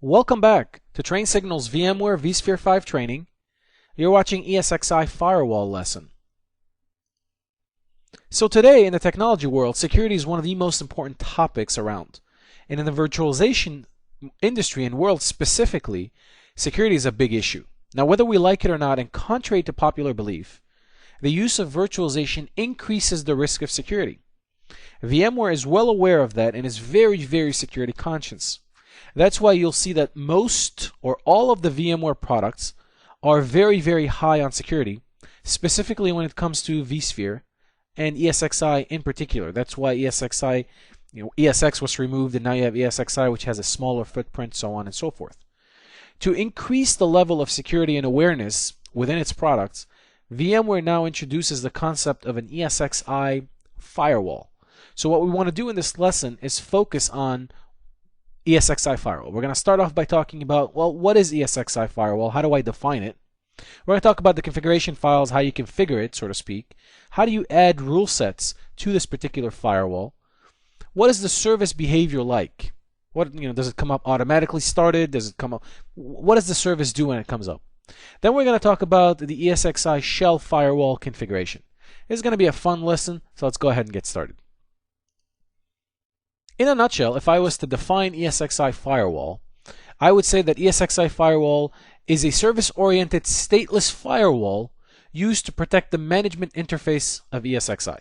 Welcome back to Train Signal's VMware vSphere 5 training. You're watching ESXi Firewall lesson. So today in the technology world, security is one of the most important topics around. And in the virtualization industry and world specifically, security is a big issue. Now whether we like it or not, and contrary to popular belief, the use of virtualization increases the risk of security. VMware is well aware of that and is very security conscious. That's why you'll see that most or all of the VMware products are very high on security, specifically when it comes to vSphere and ESXi in particular. That's why ESXi, ESX was removed and now you have ESXi, which has a smaller footprint, so on and so forth. To increase the level of security and awareness within its products, VMware now introduces the concept of an ESXi firewall. So what we want to do in this lesson is focus on ESXi firewall. We're going to start off by talking about, well, what is ESXi firewall? How do I define it? We're going to talk about the configuration files, how you configure it, so to speak. How do you add rule sets to this particular firewall? What is the service behavior like? What, does it come up automatically started? Does it come up? What does the service do when it comes up? Then we're going to talk about the ESXi shell firewall configuration. It's going to be a fun lesson, so let's go ahead and get started. In a nutshell, if I was to define ESXi firewall, I would say that ESXi firewall is a service-oriented stateless firewall used to protect the management interface of ESXi.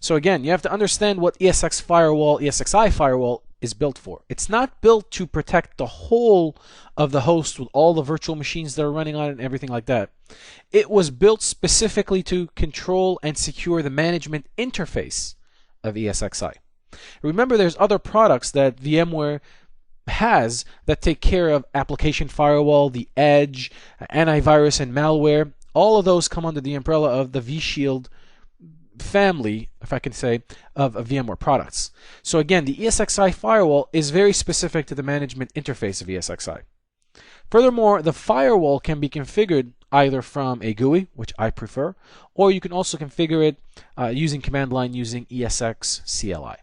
So again, you have to understand what ESXi firewall is built for. It's not built to protect the whole of the host with all the virtual machines that are running on it and everything like that. It was built specifically to control and secure the management interface of ESXi. Remember, there's other products that VMware has that take care of application firewall, the edge, antivirus, and malware. All of those come under the umbrella of the vShield family, if I can say, of VMware products. So again, the ESXi firewall is very specific to the management interface of ESXi. Furthermore, the firewall can be configured either from a GUI, which I prefer, or you can also configure it using command line using ESXi.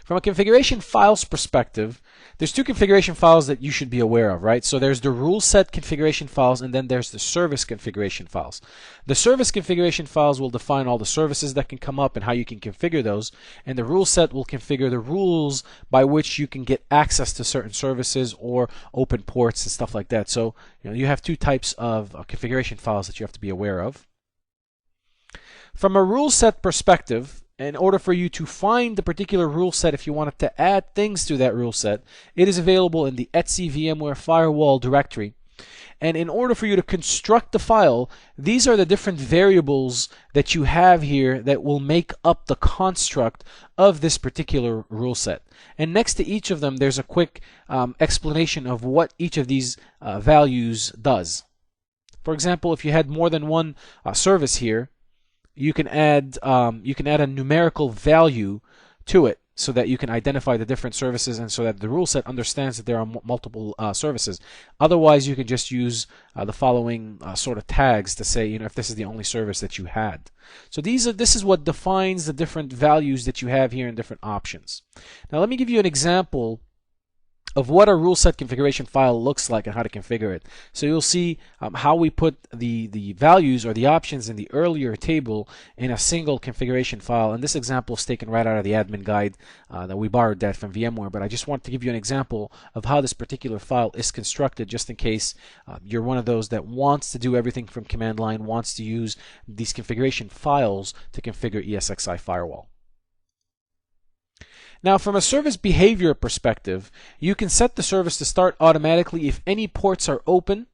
From a configuration files perspective, there's two configuration files that you should be aware of, right? So there's the rule set configuration files, and then there's the service configuration files. The service configuration files will define all the services that can come up and how you can configure those, and the rule set will configure the rules by which you can get access to certain services or open ports and stuff like that. So you have two types of configuration files that you have to be aware of. From a rule set perspective, in order for you to find the particular rule set, if you wanted to add things to that rule set, it is available in the ETSI VMware Firewall directory. And in order for you to construct the file, these are the different variables that you have here that will make up the construct of this particular rule set. And next to each of them, there's a quick explanation of what each of these values does. For example, if you had more than one service here, you can add a numerical value to it so that you can identify the different services and so that the rule set understands that there are multiple services. Otherwise, you can just use the following sort of tags to say, if this is the only service that you had. So this is what defines the different values that you have here in different options. Now, let me give you an example of what a rule set configuration file looks like and how to configure it. So you'll see how we put the values or the options in the earlier table in a single configuration file. And this example is taken right out of the admin guide that we borrowed that from VMware. But I just want to give you an example of how this particular file is constructed, just in case you're one of those that wants to do everything from command line, wants to use these configuration files to configure ESXi firewall. Now, from a service behavior perspective, you can set the service to start automatically if any ports are open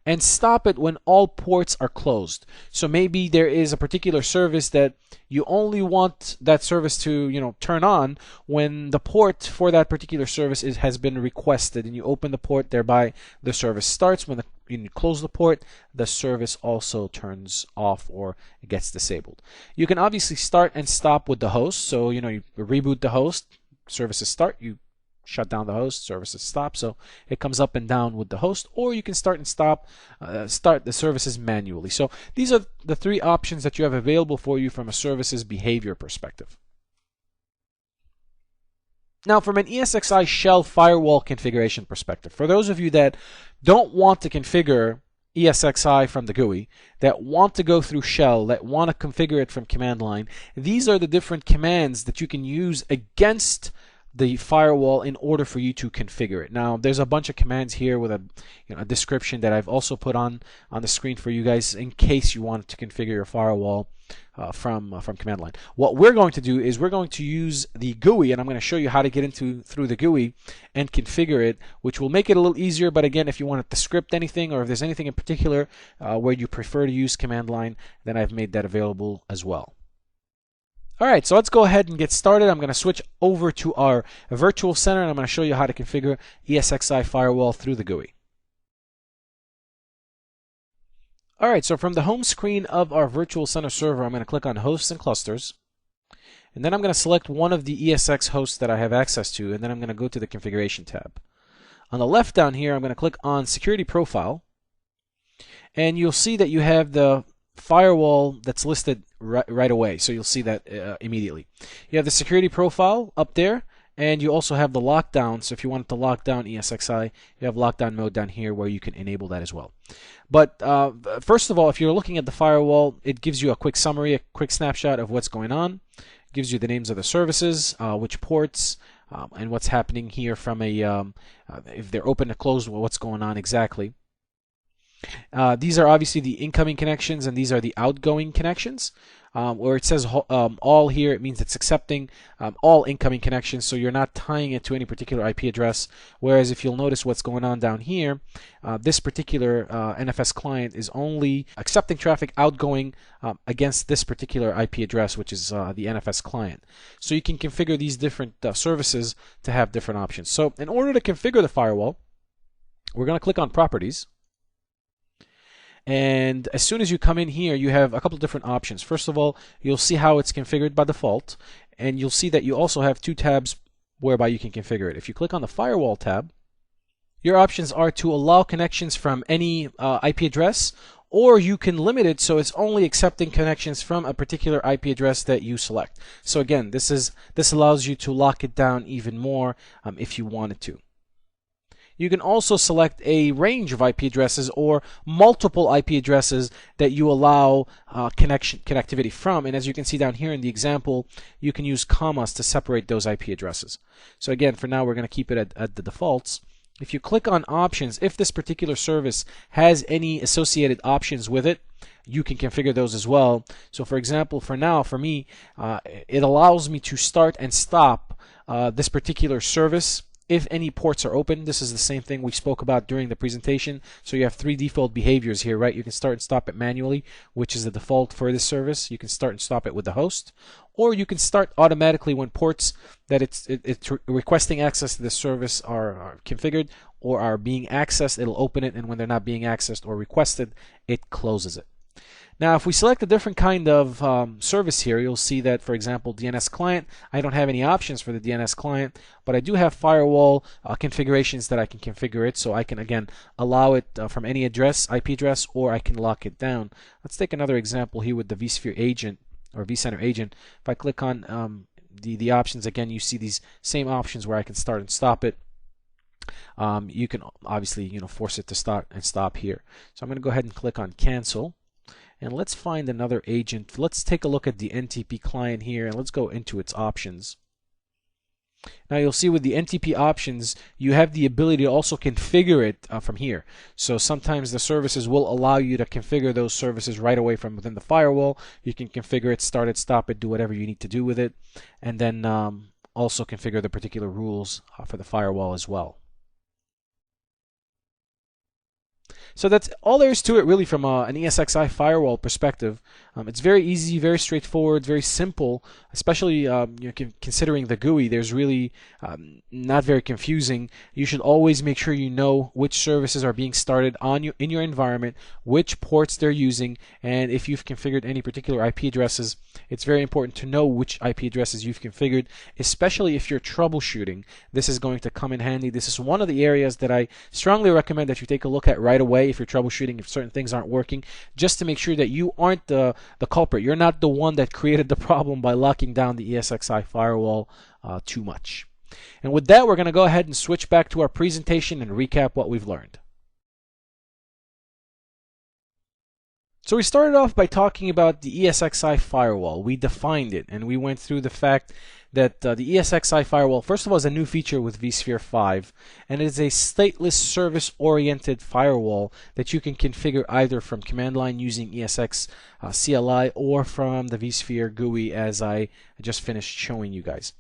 and stop it when all ports are closed. So maybe there is a particular service that you only want that service to turn on when the port for that particular service has been requested, and you open the port, thereby the service starts. When you close the port, the service also turns off or gets disabled. You can obviously start and stop with the host. So you reboot the host, services start, you shut down the host, services stop. So it comes up and down with the host, or you can start and stop, start the services manually. So these are the three options that you have available for you from a services behavior perspective. Now, from an ESXi shell firewall configuration perspective, for those of you that don't want to configure ESXi from the GUI, that want to go through shell, that want to configure it from command line, these are the different commands that you can use against the firewall in order for you to configure it. Now, there's a bunch of commands here with a description that I've also put on the screen for you guys in case you wanted to configure your firewall from command line. What we're going to do is we're going to use the GUI, and I'm going to show you how to get through the GUI and configure it, which will make it a little easier. But again, if you wanted to script anything, or if there's anything in particular where you prefer to use command line, then I've made that available as well. All right, so let's go ahead and get started. I'm going to switch over to our virtual center, and I'm going to show you how to configure ESXi firewall through the GUI. All right, so from the home screen of our virtual center server, I'm going to click on hosts and clusters, and then I'm going to select one of the ESX hosts that I have access to, and then I'm going to go to the configuration tab. On the left down here, I'm going to click on security profile, and you'll see that you have the firewall that's listed right away, so you'll see that immediately. You have the security profile up there, and you also have the lockdown. So if you wanted to lock down ESXi, you have lockdown mode down here where you can enable that as well. But first of all, if you're looking at the firewall, it gives you a quick summary, a quick snapshot of what's going on. It gives you the names of the services, which ports, and what's happening here from if they're open or closed, what's going on exactly. These are obviously the incoming connections, and these are the outgoing connections. Where it says all here, it means it's accepting all incoming connections, so you're not tying it to any particular IP address. Whereas if you'll notice what's going on down here, this particular NFS client is only accepting traffic outgoing against this particular IP address, which is the NFS client. So you can configure these different services to have different options. So in order to configure the firewall, we're going to click on Properties. And as soon as you come in here, you have a couple of different options. First of all, you'll see how it's configured by default, and you'll see that you also have two tabs whereby you can configure it. If you click on the Firewall tab, your options are to allow connections from any IP address, or you can limit it so it's only accepting connections from a particular IP address that you select. So again, this allows you to lock it down even more if you wanted to. You can also select a range of IP addresses or multiple IP addresses that you allow connectivity from. And as you can see down here in the example, you can use commas to separate those IP addresses. So again, for now, we're going to keep it at the defaults. If you click on options, if this particular service has any associated options with it, you can configure those as well. So for example, for now, for me, it allows me to start and stop this particular service if any ports are open. This is the same thing we spoke about during the presentation. So you have three default behaviors here, right? You can start and stop it manually, which is the default for this service. You can start and stop it with the host, or you can start automatically when ports that it's requesting access to this service are configured or are being accessed. It'll open it, and when they're not being accessed or requested, it closes it. Now, if we select a different kind of service here, you'll see that, for example, DNS client, I don't have any options for the DNS client, but I do have firewall configurations that I can configure it, so I can, again, allow it from any address, IP address, or I can lock it down. Let's take another example here with the vSphere agent or vCenter agent. If I click on the options, again, you see these same options where I can start and stop it. You can obviously, force it to start and stop here. So I'm going to go ahead and click on Cancel. And let's find another agent. Let's take a look at the NTP client here, and let's go into its options. Now you'll see with the NTP options, you have the ability to also configure it from here. So sometimes the services will allow you to configure those services right away from within the firewall. You can configure it, start it, stop it, do whatever you need to do with it, and then also configure the particular rules for the firewall as well. So that's all there is to it really from an ESXi firewall perspective. It's very easy, very straightforward, very simple, especially considering the GUI. There's really not very confusing. You should always make sure you know which services are being started in your environment, which ports they're using, and if you've configured any particular IP addresses, it's very important to know which IP addresses you've configured, especially if you're troubleshooting. This is going to come in handy. This is one of the areas that I strongly recommend that you take a look at right away if you're troubleshooting, if certain things aren't working, just to make sure that you aren't the culprit. You're not the one that created the problem by locking down the ESXi firewall too much. And with that, we're going to go ahead and switch back to our presentation and recap what we've learned. So we started off by talking about the ESXi firewall. We defined it, and we went through the fact that the ESXi firewall, first of all, is a new feature with vSphere 5, and it is a stateless service-oriented firewall that you can configure either from command line using ESX CLI or from the vSphere GUI, as I just finished showing you guys.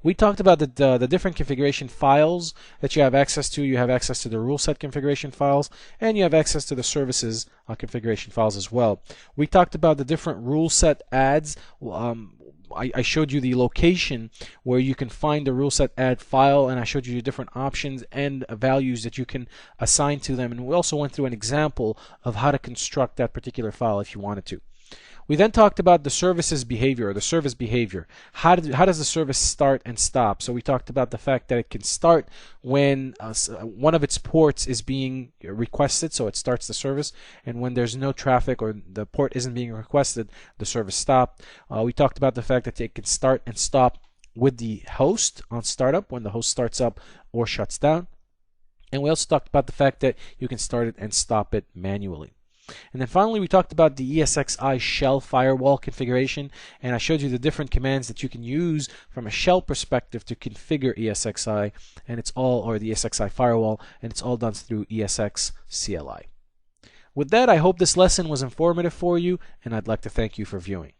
We talked about the different configuration files that you have access to. You have access to the rule set configuration files, and you have access to the services configuration files as well. We talked about the different rule set adds. I showed you the location where you can find the rule set add file, and I showed you the different options and values that you can assign to them. And we also went through an example of how to construct that particular file if you wanted to. We then talked about the service's behavior, or the service behavior. How does the service start and stop? So we talked about the fact that it can start when one of its ports is being requested, so it starts the service, and when there's no traffic or the port isn't being requested, the service stopped. We talked about the fact that it can start and stop with the host on startup, when the host starts up or shuts down. And we also talked about the fact that you can start it and stop it manually. And then finally, we talked about the ESXi shell firewall configuration, and I showed you the different commands that you can use from a shell perspective to configure ESXi, and it's all, or the ESXi firewall, and it's all done through ESX CLI. With that, I hope this lesson was informative for you, and I'd like to thank you for viewing.